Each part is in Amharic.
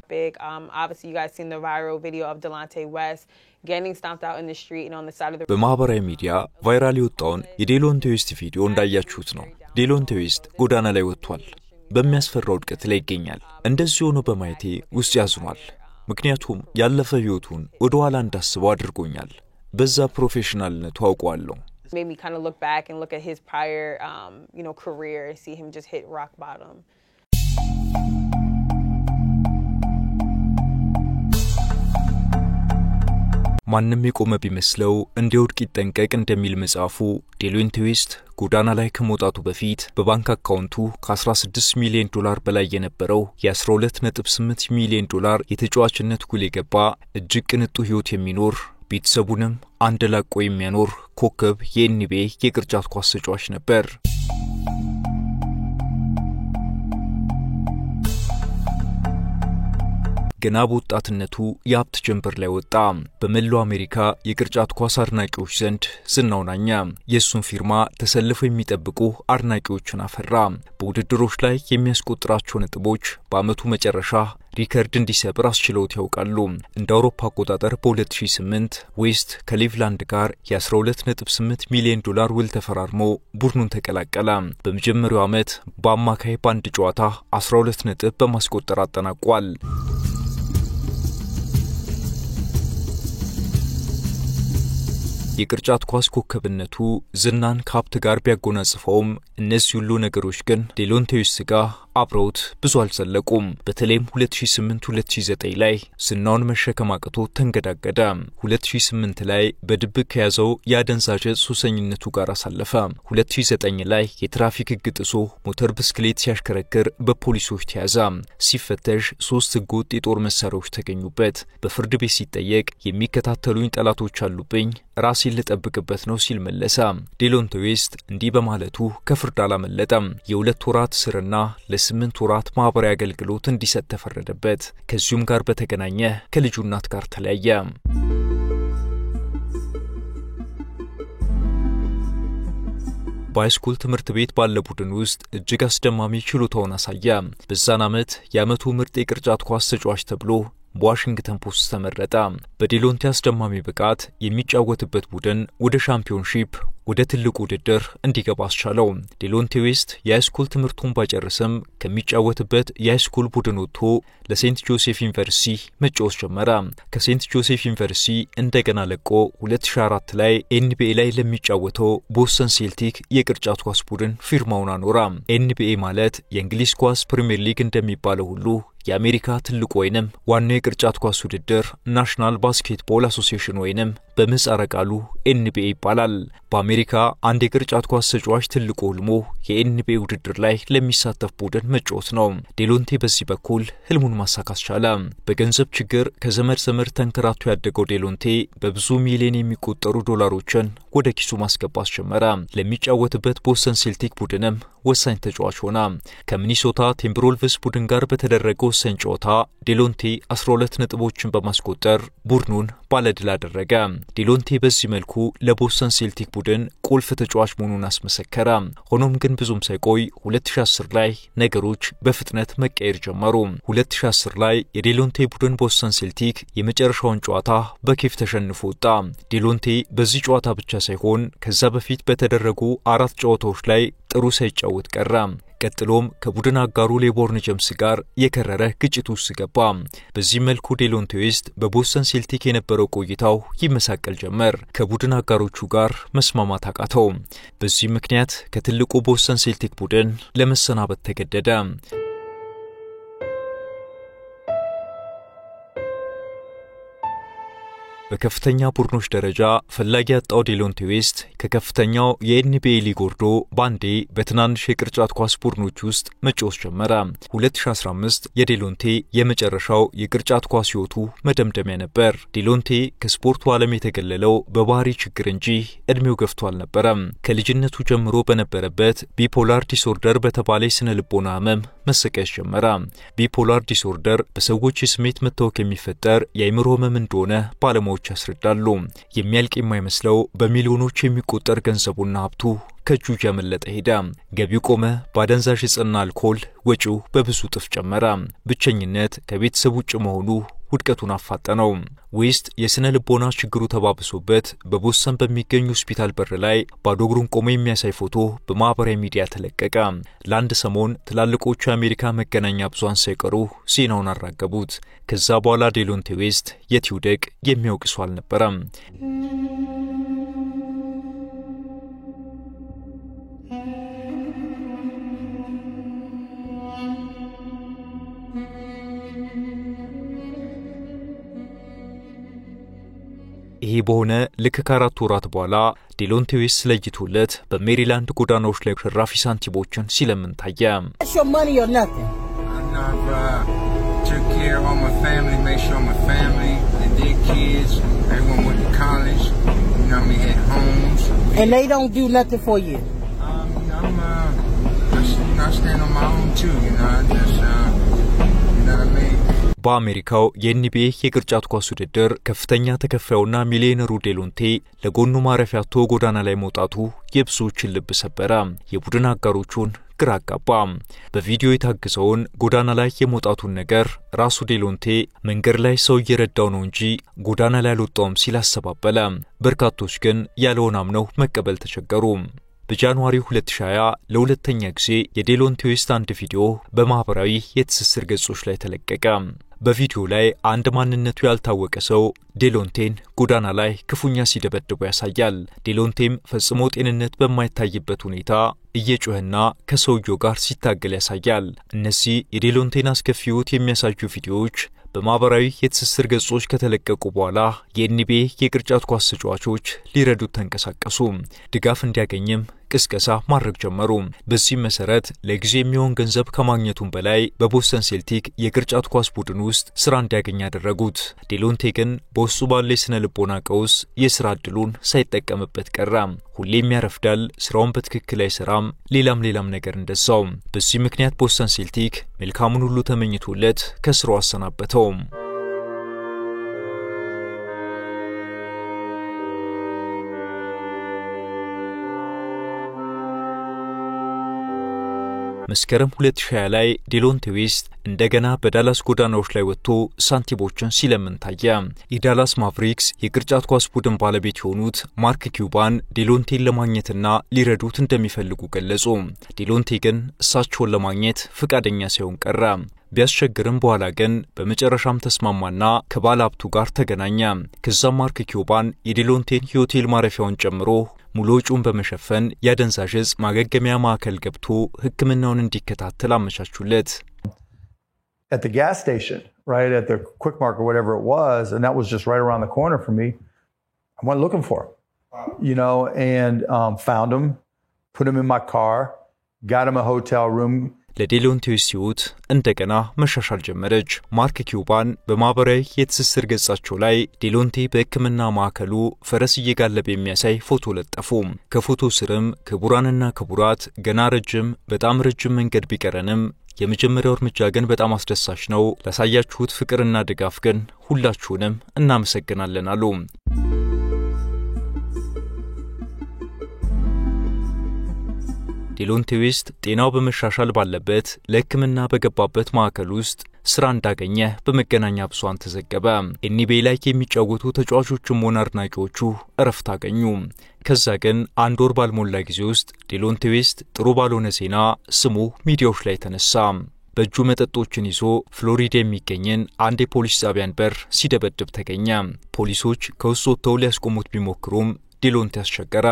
big. Obviously, you guys seen the viral video of Delonte West getting stomped out in the street and on the side of the... በማህበራዊ ሚዲያ ቫይራል የወጣውን የዴሎንቴ ዌስት ቪዲዮ እንዳያችሁት ነው። ዴሎንቴ ዌስት ጎዳና ላይ ወጥቷል። በሚያስፈራው ውድቀት ላይ ይገኛል። እንደዚህ ሆኖ በማየቴ ውስጥ ያዝኗል። ምክንያቱም ያለፈ ህይወቱን ወደ ኋላ እንዳስበው አድርጎኛል። በዛ ፕሮፌሽናልነቱ አውቀዋለሁ። Made me kind of look back and look at his prior, career and see him just hit rock bottom. ማንንም የቆመ ቢመስለው እንዲወድቅ ይጠንቀቅ እንደሚል መጽሐፉ ዴሎንቴ ዌስት ጎዳና ላይ ከመውጣቱ በፊት በባንክ አካውንቱ ከ$16 ሚሊዮን በላይ የነበረው የ12.8 ሚሊዮን የተጫዋችነት ጉል የገባ እጅግ ቅንጡ ህይወት የሚኖር ቤተሰቡንም አንድ ላቆ የሚያኖር ኮከብ የኤንቢኤ የቅርጫት ኳስ ተጫዋች ነበር። ገና በወጣትነቱ የሀብት ጀንበር ላይ ወጣ። በመላው አሜሪካ የቅርጫት ኳስ አድናቂዎች ዘንድ ዝናው ናኛ። የሱን ፊርማ ተሰልፈው የሚጠብቁ አድናቂዎችን አፈራ። በውድድሮች ላይ የሚያስቆጥራቸው ነጥቦች በአመቱ መጨረሻ ሪከርድ እንዲሰብር አስችለውት ያውቃሉ። እንደ አውሮፓ አቆጣጠር በ2008 ዌስት ከሊቭላንድ ጋር የ12.8 ሚሊዮን ውል ተፈራርሞ ቡድኑን ተቀላቀለ። በመጀመሪያው አመት በአማካይ ባንድ ጨዋታ 12 ነጥብ በማስቆጠር አጠናቋል። የቅርጫት ኳስ ኮከብነቱ ዝናን ከሀብት ጋር ቢያጎናጽፈውም እነዚህ ሁሉ ነገሮች ግን ዴሎንቴ ዌስት ጋር አብረውት ብዙ አልዘለቁም። በተለይም 2008-2009 ላይ ዝናውን መሸከም አቅቶ ተንገዳገደ። 2008 ላይ በድብቅ ከያዘው የአደንዛዥ ሱሰኝነቱ ጋር አሳለፈ። 2009 ላይ የትራፊክ ህግ ጥሶ ሞተር ብስክሌት ሲያሽከረክር በፖሊሶች ተያዘ። ሲፈተሽ 3 ህገወጥ የጦር መሳሪያዎች ተገኙበት። በፍርድ ቤት ሲጠየቅ የሚከታተሉኝ ጠላቶች አሉብኝ ራሴን ልጠብቅበት ነው ሲል መለሰ። ዴሎንቴ ዌስት እንዲህ በማለቱ ከፍርድ አላመለጠም። የ2 ወራት እስርና ለ8 ወራት ማህበራዊ አገልግሎት እንዲሰጥ ተፈረደበት። ከዚሁም ጋር በተገናኘ ከልጁ እናት ጋር ተለያየ። በሃይስኩል ትምህርት ቤት ባለ ቡድን ውስጥ እጅግ አስደማሚ ችሎታውን አሳየ። በዛን አመት የአመቱ ምርጥ የቅርጫት ኳስ ተጫዋች ተብሎ በዋሽንግተን ፖስት ተመረጠ። በዴሎንቴ አስደማሚ ብቃት የሚጫወትበት ቡድን ወደ ሻምፒዮንሺፕ ወደ ትልቁ ውድድር እንዲገባ አስቻለው። ዴሎንቴ ዌስት የሃይስኩል ትምህርቱን ባጨረሰም ከሚጫወትበት የሃይስኩል ቡድን ወጥቶ ለሴንት ጆሴፍ ዩኒቨርሲቲ መጫወት ጀመረ። ከሴንት ጆሴፍ ዩኒቨርሲቲ እንደገና ለቆ 2004 ላይ ኤንቢኤ ላይ ለሚጫወተው ቦስተን ሴልቲክ የቅርጫት ኳስ ቡድን ፊርማውን አኖራ። ኤንቢኤ ማለት የእንግሊዝ ኳስ ፕሪሚየር ሊግ እንደሚባለው ሁሉ የአሜሪካ ትልቁ ወይንም ዋናው የቅርጫት ኳስ ውድድር ናሽናል ባስኬትቦል አሶሲዬሽን ወይንም በምህጻረ ቃሉ ኤንቢኤ ይባላል። በአሜሪካ አንድ የቅርጫት ኳስ ተጫዋች ትልቁ ህልሙ የኤንቢኤ ውድድር ላይ ለሚሳተፍ ቡድን መጫወት ነው። ዴሎንቴ በዚህ በኩል ህልሙን ማሳካት ቻለ። በገንዘብ ችግር ከዘመድ ተንከራቶ ያደገው ዴሎንቴ በብዙ ሚሊዮን የሚቆጠሩ ዶላሮችን ወደ ኪሱ ማስገባት ጀመረ። ለሚጫወትበት ቦስተን ሴልቲክ ቡድንም ወሳኝ ተጫዋች ሆነ። ከሚኒሶታ ቲምበርወልቭስ ቡድን ጋር በተደረገው ወሳኝ ጨዋታ ዴሎንቴ 12 ነጥቦችን በማስቆጠር ቡድኑን ባለድል አደረገ። ዴሎንቴ በዚህ መልኩ ለቦስተን ሴልቲክ ቡድን ቁልፍ ተጫዋች መሆኑን አስመሰከረ። ሆኖም ግን ብዙም ሳይቆይ 2010 ላይ ነገሮች በፍጥነት መቀየር ጀመሩ። 2010 ላይ የዴሎንቴ ቡድን ቦስተን ሴልቲክ የመጨረሻውን ጨዋታ በኬፍ ተሸንፎ ወጣ። ዴሎንቴ በዚህ ጨዋታ ብቻ ሳይሆን ከዛ በፊት በተደረጉ 4 ጨዋታዎች ላይ ጥሩ ሳይጫወት ቀረ። ቀጥሎም ከቡድን አጋሩ ሌቦርን ጀምስ ጋር የከረረ ግጭት ውስጥ ገባ። በዚህ መልኩ ዴሎንቴ ዌስት በቦስተን ሴልቲክ የነበረው ቆይታው ይመሳቀል ጀመር። ከቡድን አጋሮቹ ጋር መስማማት አቃተው። በዚህ ምክንያት ከትልቁ ቦስተን ሴልቲክ ቡድን ለመሰናበት ተገደደ። በከፍተኛ ቡድኖች ደረጃ ፈላጊ ያጣው ዴሎንቴ ዌስት ከከፍተኛው የኤንቢኤ ሊግ ወርዶ ባንዴ በትናንሽ የቅርጫት ኳስ ቡድኖች ውስጥ መጫወት ጀመረ። 2015 የዴሎንቴ የመጨረሻው የቅርጫት ኳስ ህይወቱ መደምደሚያ ነበር። ዴሎንቴ ከስፖርቱ ዓለም የተገለለው በባህሪ ችግር እንጂ እድሜው ገፍቶ አልነበረም። ከልጅነቱ ጀምሮ በነበረበት ቢፖላር ዲስኦርደር በተባለ ስነ ልቦና ህመም መሰቃየት ጀመረ። ቢፖላር ዲስኦርደር በሰዎች የስሜት መታወክ የሚፈጠር የአእምሮ ህመም እንደሆነ ባለሙያዎች ያስረዳሉ። የሚያልቅ የማይመስለው በሚሊዮኖች የሚቆጠር ገንዘቡና ሀብቱ ከእጁ ያመለጠ ሄደ። ገቢው ቆመ። ባደንዛዥ ዕፅና አልኮል ወጪው በብዙ ጥፍ ጨመረ። ብቸኝነት ከቤተሰብ ውጭ መሆኑ ውድቀቱን አፋጠነው። ዌስት የስነ ልቦና ችግሩ ተባብሶበት በቦስተን በሚገኝ ሆስፒታል በር ላይ ባዶ እግሩን ቆሞ የሚያሳይ ፎቶ በማህበራዊ ሚዲያ ተለቀቀ። ለአንድ ሰሞን ትላልቆቹ የአሜሪካ መገናኛ ብዙሃን ሳይቀሩ ዜናውን አራገቡት። ከዛ በኋላ ዴሎንቴ ዌስት የት ይውደቅ የሚያውቅ ሰው አልነበረም። ይሄ በሆነ ልክ ከአራት ወራት በኋላ ዴሎንቴ ዌስት ለይቶለት በሜሪላንድ ጎዳናዎች ላይ ሸራፊ ሳንቲሞችን ሲለምን ታየ። And they don't do nothing for you. I stand on my own too, you know what I mean? በአሜሪካው የኤንቢኤ የቅርጫት ኳስ ውድድር ከፍተኛ ተከፋዩና ሚሊዮነሩ ዴሎንቴ ለጎኑ ማረፊያ አጥቶ ጎዳና ላይ መውጣቱ የብዙዎችን ልብ ሰበረ። የቡድን አጋሮቹን ግራ አጋባ። በቪዲዮ የታገዘውን ጎዳና ላይ የመውጣቱን ነገር ራሱ ዴሎንቴ መንገድ ላይ ሰው እየረዳው ነው እንጂ ጎዳና ላይ አልወጣውም ሲል አሰባበለ። በርካቶች ግን ያለውን አምነው መቀበል ተቸገሩ። በጃንዋሪ 2020 ለሁለተኛ ጊዜ የዴሎንቴ ዌስት አንድ ቪዲዮ በማህበራዊ የትስስር ገጾች ላይ ተለቀቀ። በቪዲዮ ላይ አንድ ማንነቱ ያልታወቀ ሰው ዴሎንቴን ጎዳና ላይ ክፉኛ ሲደበድቡ ያሳያል። ዴሎንቴም ፈጽሞ ጤንነት በማይታይበት ሁኔታ እየጮህና ከሰውየው ጋር ሲታገል ያሳያል። እነዚህ የዴሎንቴን አስከፊ ሕይወት የሚያሳዩ ቪዲዮዎች በማህበራዊ የትስስር ገጾች ከተለቀቁ በኋላ የኤንቢኤ የቅርጫት ኳስ ተጫዋቾች ሊረዱት ተንቀሳቀሱ። ድጋፍ እንዲያገኝም ቅስቀሳ ማድረግ ጀመሩ። በዚህ መሰረት ለጊዜ የሚሆን ገንዘብ ከማግኘቱም በላይ በቦስተን ሴልቲክ የቅርጫት ኳስ ቡድን ውስጥ ስራ እንዲያገኝ ያደረጉት። ዴሎንቴ ግን በውስጡ ባለ የስነ ልቦና ቀውስ የስራ ዕድሉን ሳይጠቀምበት ቀረ። ሁሌም ያረፍዳል፣ ስራውን በትክክል አይሰራም፣ ሌላም ነገር እንደዛው። በዚህ ምክንያት ቦስተን ሴልቲክ መልካሙን ሁሉ ተመኝቶለት ከስራው አሰናበተው። መስከረም 2020 ላይ ዴሎንቴ ዌስት እንደገና በዳላስ ጎዳናዎች ላይ ወጥቶ ሳንቲሞችን ሲለምን ታየ። የዳላስ ማቭሪክስ የቅርጫት ኳስ ቡድን ባለቤት የሆኑት ማርክ ኪውባን ዴሎንቴን ለማግኘትና ሊረዱት እንደሚፈልጉ ገለጹ። ዴሎንቴ ግን እሳቸውን ለማግኘት ፍቃደኛ ሳይሆን ቀረ። ቢያስቸግርም በኋላ ግን በመጨረሻም ተስማማና ከባለሀብቱ ጋር ተገናኘ። ከዛም ማርክ ኪውባን የዴሎንቴን የሆቴል ማረፊያውን ጨምሮ ሙሉ ወጪውን በመሸፈን ያደንዛዥ ዕፅ ማገገሚያ ማዕከል ገብቶ ሕክምናውን እንዲከታተል አመቻቹለት። At the gas station, right at the Quick Mart or whatever it was, and that was just right around the corner for me. I went looking for him, you know, and found him, put him in my car, got him a hotel room. ለዴሎንቴ ዌስት ሕይወት እንደገና መሻሻል ጀመረች። ማርክ ኪውባን በማህበራዊ የትስስር ገጻቸው ላይ ዴሎንቴ በሕክምና ማዕከሉ ፈረስ እየጋለበ የሚያሳይ ፎቶ ለጠፉ። ከፎቶ ስርም ክቡራንና ክቡራት ገና በጣም ረጅም መንገድ ቢቀረንም የመጀመሪያው እርምጃ ግን በጣም አስደሳች ነው። ላሳያችሁት ፍቅርና ድጋፍ ግን ሁላችሁንም እናመሰግናለን አሉ። ዴሎንቴ ዌስት ጤናው በመሻሻል ባለበት ለሕክምና በገባበት ማዕከል ውስጥ ስራ እንዳገኘ በመገናኛ ብዙሃን ተዘገበ። ኤንቢኤ ላይ የሚጫወቱ ተጫዋቾችም ሆነ አድናቂዎቹ እረፍት አገኙ። ከዛ ግን አንድ ወር ባልሞላ ጊዜ ውስጥ ዴሎንቴ ዌስት ጥሩ ባልሆነ ዜና ስሙ ሚዲያዎች ላይ ተነሳ። በእጁ መጠጦችን ይዞ ፍሎሪዳ የሚገኝን አንድ የፖሊስ ጣቢያን በር ሲደበድብ ተገኘ። ፖሊሶች ከውስጥ ወጥተው ሊያስቆሙት ቢሞክሩም ዴሎንቴ አስቸገረ።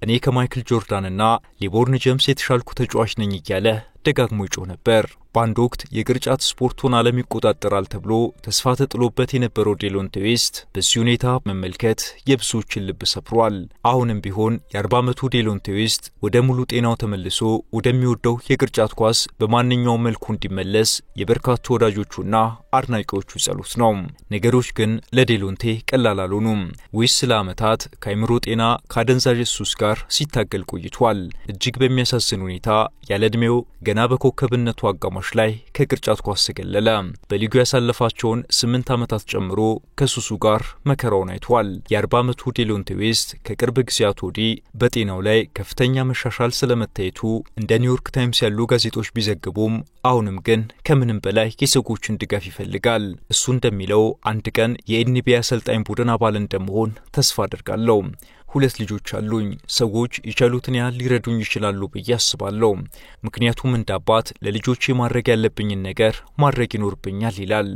እኔ ከማይክል ጆርዳንና ሌቦርን ጄምስ የተሻልኩ ተጫዋች ነኝ እያለ ደጋግሞ ይጮህ ነበር። በአንድ ወቅት የቅርጫት ስፖርቱን ዓለም ይቆጣጠራል ተብሎ ተስፋ ተጥሎበት የነበረው ዴሎንቴ ዌስት በዚህ ሁኔታ መመልከት የብዙዎችን ልብ ሰብሯል። አሁንም ቢሆን የ40 ዓመቱ ዴሎንቴ ዌስት ወደ ሙሉ ጤናው ተመልሶ ወደሚወደው የቅርጫት ኳስ በማንኛውም መልኩ እንዲመለስ የበርካታ ወዳጆቹና አድናቂዎቹ ጸሎት ነው። ነገሮች ግን ለዴሎንቴ ቀላል አልሆኑም። ዌስት ለዓመታት ከአእምሮ ጤና ከአደንዛዥ ሱስ ጋር ሲታገል ቆይቷል። እጅግ በሚያሳዝን ሁኔታ ያለ ዕድሜው ገና ገና በኮከብነቱ አጋማሽ ላይ ከቅርጫት ኳስ ተገለለ። በሊጉ ያሳለፋቸውን 8 ዓመታት ጨምሮ ከሱሱ ጋር መከራውን አይቷል። የ40 ዓመቱ ዴሎንቴ ዌስት ከቅርብ ጊዜያት ወዲህ በጤናው ላይ ከፍተኛ መሻሻል ስለመታየቱ እንደ ኒውዮርክ ታይምስ ያሉ ጋዜጦች ቢዘግቡም አሁንም ግን ከምንም በላይ የሰዎችን ድጋፍ ይፈልጋል። እሱ እንደሚለው አንድ ቀን የኤንቢኤ አሰልጣኝ ቡድን አባል እንደመሆን ተስፋ አደርጋለሁ። 2 ልጆች አሉኝ። ሰዎች ይችላሉትን ያህል ሊረዱኝ ይችላሉ ብዬ አስባለሁ። ምክንያቱም እንደ አባት ለልጆቼ ማድረግ ያለብኝን ነገር ማድረግ ይኖርብኛል ይላል።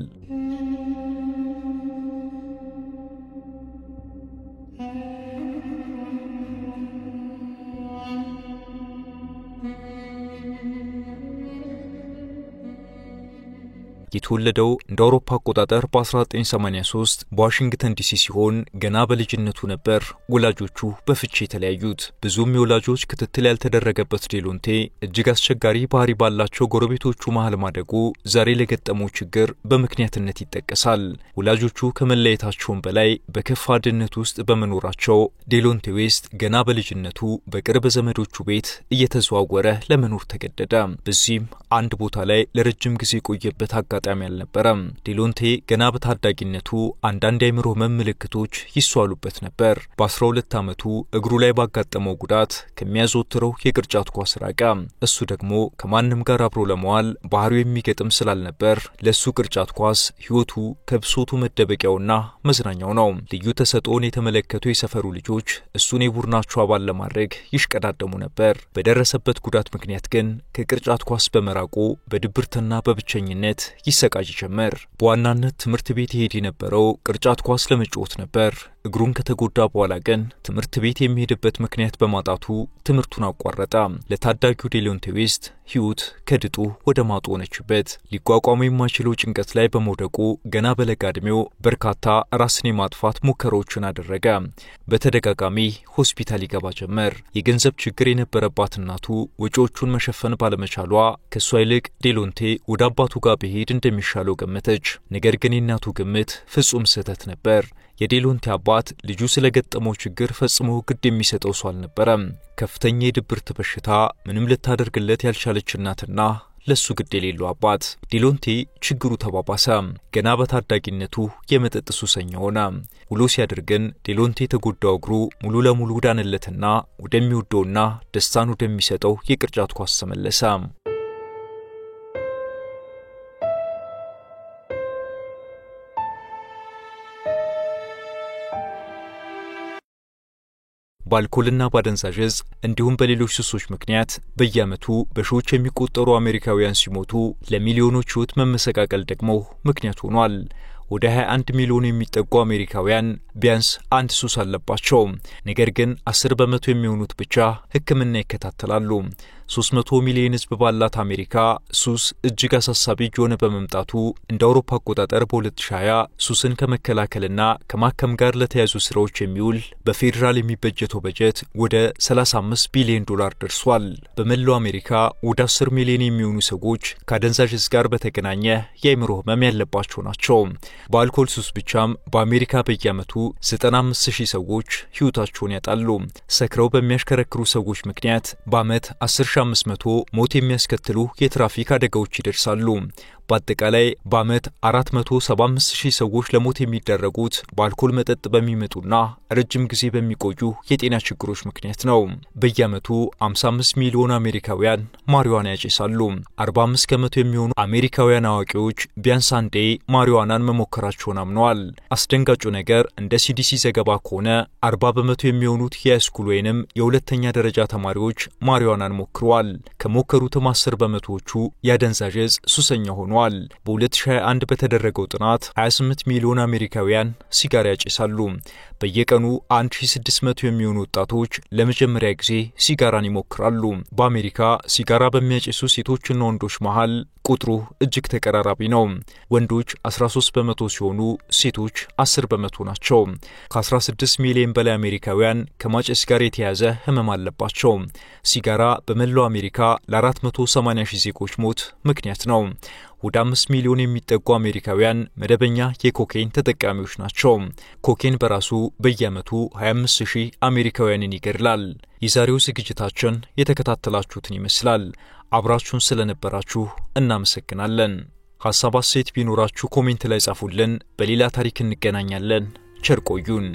የተወለደው እንደ አውሮፓ አቆጣጠር በ1983 በዋሽንግተን ዲሲ ሲሆን ገና በልጅነቱ ነበር ወላጆቹ በፍቺ የተለያዩት። ብዙም የወላጆች ክትትል ያልተደረገበት ዴሎንቴ እጅግ አስቸጋሪ ባህሪ ባላቸው ጎረቤቶቹ መሃል ማደጉ ዛሬ ለገጠመው ችግር በምክንያትነት ይጠቀሳል። ወላጆቹ ከመለየታቸውም በላይ በከፋ ድህነት ውስጥ በመኖራቸው ዴሎንቴ ዌስት ገና በልጅነቱ በቅርብ ዘመዶቹ ቤት እየተዘዋወረ ለመኖር ተገደደ። በዚህም አንድ ቦታ ላይ ለረጅም ጊዜ ቆየበት አጋጣሚ አልነበረም። ዴሎንቴ ገና በታዳጊነቱ አንዳንድ የአእምሮ ህመም ምልክቶች ይስተዋሉበት ነበር። በ12 ዓመቱ እግሩ ላይ ባጋጠመው ጉዳት ከሚያዘወትረው የቅርጫት ኳስ ራቀ። እሱ ደግሞ ከማንም ጋር አብሮ ለመዋል ባህሪው የሚገጥም ስላልነበር ለሱ ቅርጫት ኳስ ህይወቱ ከብሶቱ መደበቂያውና መዝናኛው ነው። ልዩ ተሰጥኦን የተመለከቱ የሰፈሩ ልጆች እሱን የቡድናቸው አባል ለማድረግ ይሽቀዳደሙ ነበር። በደረሰበት ጉዳት ምክንያት ግን ከቅርጫት ኳስ በመራቁ በድብርትና በብቸኝነት ይሰቃይ ጀመር። በዋናነት ትምህርት ቤት ይሄድ የነበረው ቅርጫት ኳስ ለመጫወት ነበር። እግሩን ከተጎዳ በኋላ ግን ትምህርት ቤት የሚሄድበት ምክንያት በማጣቱ ትምህርቱን አቋረጠ። ለታዳጊው ዴሎንቴ ዌስት ህይወት ከድጡ ወደ ማጡ ሆነችበት። ሊቋቋመው የማይችለው ጭንቀት ላይ በመውደቁ ገና በለጋ ዕድሜው በርካታ ራስን የማጥፋት ሙከራዎችን አደረገ። በተደጋጋሚ ሆስፒታል ይገባ ጀመር። የገንዘብ ችግር የነበረባት እናቱ ወጪዎቹን መሸፈን ባለመቻሏ ከሷ ይልቅ ዴሎንቴ ወደ አባቱ ጋር ቢሄድ እንደሚሻለው ገመተች። ነገር ግን የእናቱ ግምት ፍጹም ስህተት ነበር። የዴሎንቴ አባት ልጁ ስለገጠመው ችግር ፈጽሞ ግድ የሚሰጠው ሰው አልነበረም። ከፍተኛ የድብርት በሽታ ምንም ልታደርግለት ያልቻለች እናትና ለሱ ግድ የሌለው አባት። ዴሎንቴ ችግሩ ተባባሰ። ገና በታዳጊነቱ የመጠጥ ሱሰኛ ሆነ። ውሎ ሲያድር ግን ዴሎንቴ የተጎዳው እግሩ ሙሉ ለሙሉ ዳነለትና ወደሚወደውና ደስታን ወደሚሰጠው የቅርጫት ኳስ ተመለሰ። በአልኮልና ባደንዛዥ ዕፅ እንዲሁም በሌሎች ሱሶች ምክንያት በየዓመቱ በሺዎች የሚቆጠሩ አሜሪካውያን ሲሞቱ ለሚሊዮኖች ሕይወት መመሰቃቀል ደግሞ ምክንያት ሆኗል። ወደ 21 ሚሊዮን የሚጠጉ አሜሪካውያን ቢያንስ አንድ ሱስ አለባቸው። ነገር ግን 10 በመቶ የሚሆኑት ብቻ ሕክምና ይከታተላሉ። 300 ሚሊዮን ሕዝብ ባላት አሜሪካ ሱስ እጅግ አሳሳቢ የሆነ በመምጣቱ እንደ አውሮፓ አቆጣጠር በ2020 ሱስን ከመከላከልና ከማከም ጋር ለተያዙ ስራዎች የሚውል በፌደራል የሚበጀተው በጀት ወደ 35 ቢሊዮን ዶላር ደርሷል። በመላው አሜሪካ ወደ 10 ሚሊዮን የሚሆኑ ሰዎች ከአደንዛዥ ዕፅ ጋር በተገናኘ የአእምሮ ህመም ያለባቸው ናቸው። በአልኮል ሱስ ብቻም በአሜሪካ በየዓመቱ 95000 ሰዎች ህይወታቸውን ያጣሉ። ሰክረው በሚያሽከረክሩ ሰዎች ምክንያት በዓመት 10500 ሞት የሚያስከትሉ የትራፊክ አደጋዎች ይደርሳሉ። በአጠቃላይ በዓመት 475000 ሰዎች ለሞት የሚደረጉት በአልኮል መጠጥ በሚመጡና ረጅም ጊዜ በሚቆዩ የጤና ችግሮች ምክንያት ነው። በየዓመቱ 55 ሚሊዮን አሜሪካውያን ማሪዋና ያጨሳሉ። 45 ከመቶ የሚሆኑ አሜሪካውያን አዋቂዎች ቢያንስ አንዴ ማሪዋናን መሞከራቸውን አምነዋል። አስደንጋጩ ነገር እንደ ሲዲሲ ዘገባ ከሆነ 40 በመቶ የሚሆኑት የሃይስኩል ወይንም የሁለተኛ ደረጃ ተማሪዎች ማሪዋናን ሞክረዋል። ከሞከሩትም 10 በመቶዎቹ የአደንዛዥ ዕፅ ሱሰኛ ሆነዋል። በ2021 በተደረገው ጥናት 28 ሚሊዮን አሜሪካውያን ሲጋራ ያጨሳሉ። በየቀኑ 1600 የሚሆኑ ወጣቶች ለመጀመሪያ ጊዜ ሲጋራን ይሞክራሉ። በአሜሪካ ሲጋራ በሚያጨሱ ሴቶችና ወንዶች መሃል ቁጥሩ እጅግ ተቀራራቢ ነው። ወንዶች 13 በመቶ ሲሆኑ ሴቶች 10 በመቶ ናቸው። ከ16 ሚሊዮን በላይ አሜሪካውያን ከማጨስ ጋር የተያዘ ህመም አለባቸው። ሲጋራ በመላው አሜሪካ ለ480,000 ዜጎች ሞት ምክንያት ነው። ወደ 5 ሚሊዮን የሚጠጉ አሜሪካውያን መደበኛ የኮኬን ተጠቃሚዎች ናቸው። ኮኬን በራሱ በየዓመቱ 25000 አሜሪካውያንን ይገድላል። የዛሬው ዝግጅታችን የተከታተላችሁትን ይመስላል። አብራችሁን ስለነበራችሁ እናመሰግናለን። ሐሳብ አስተያየት ቢኖራችሁ ኮሜንት ላይ ጻፉልን። በሌላ ታሪክ እንገናኛለን። ቸር ቆዩን።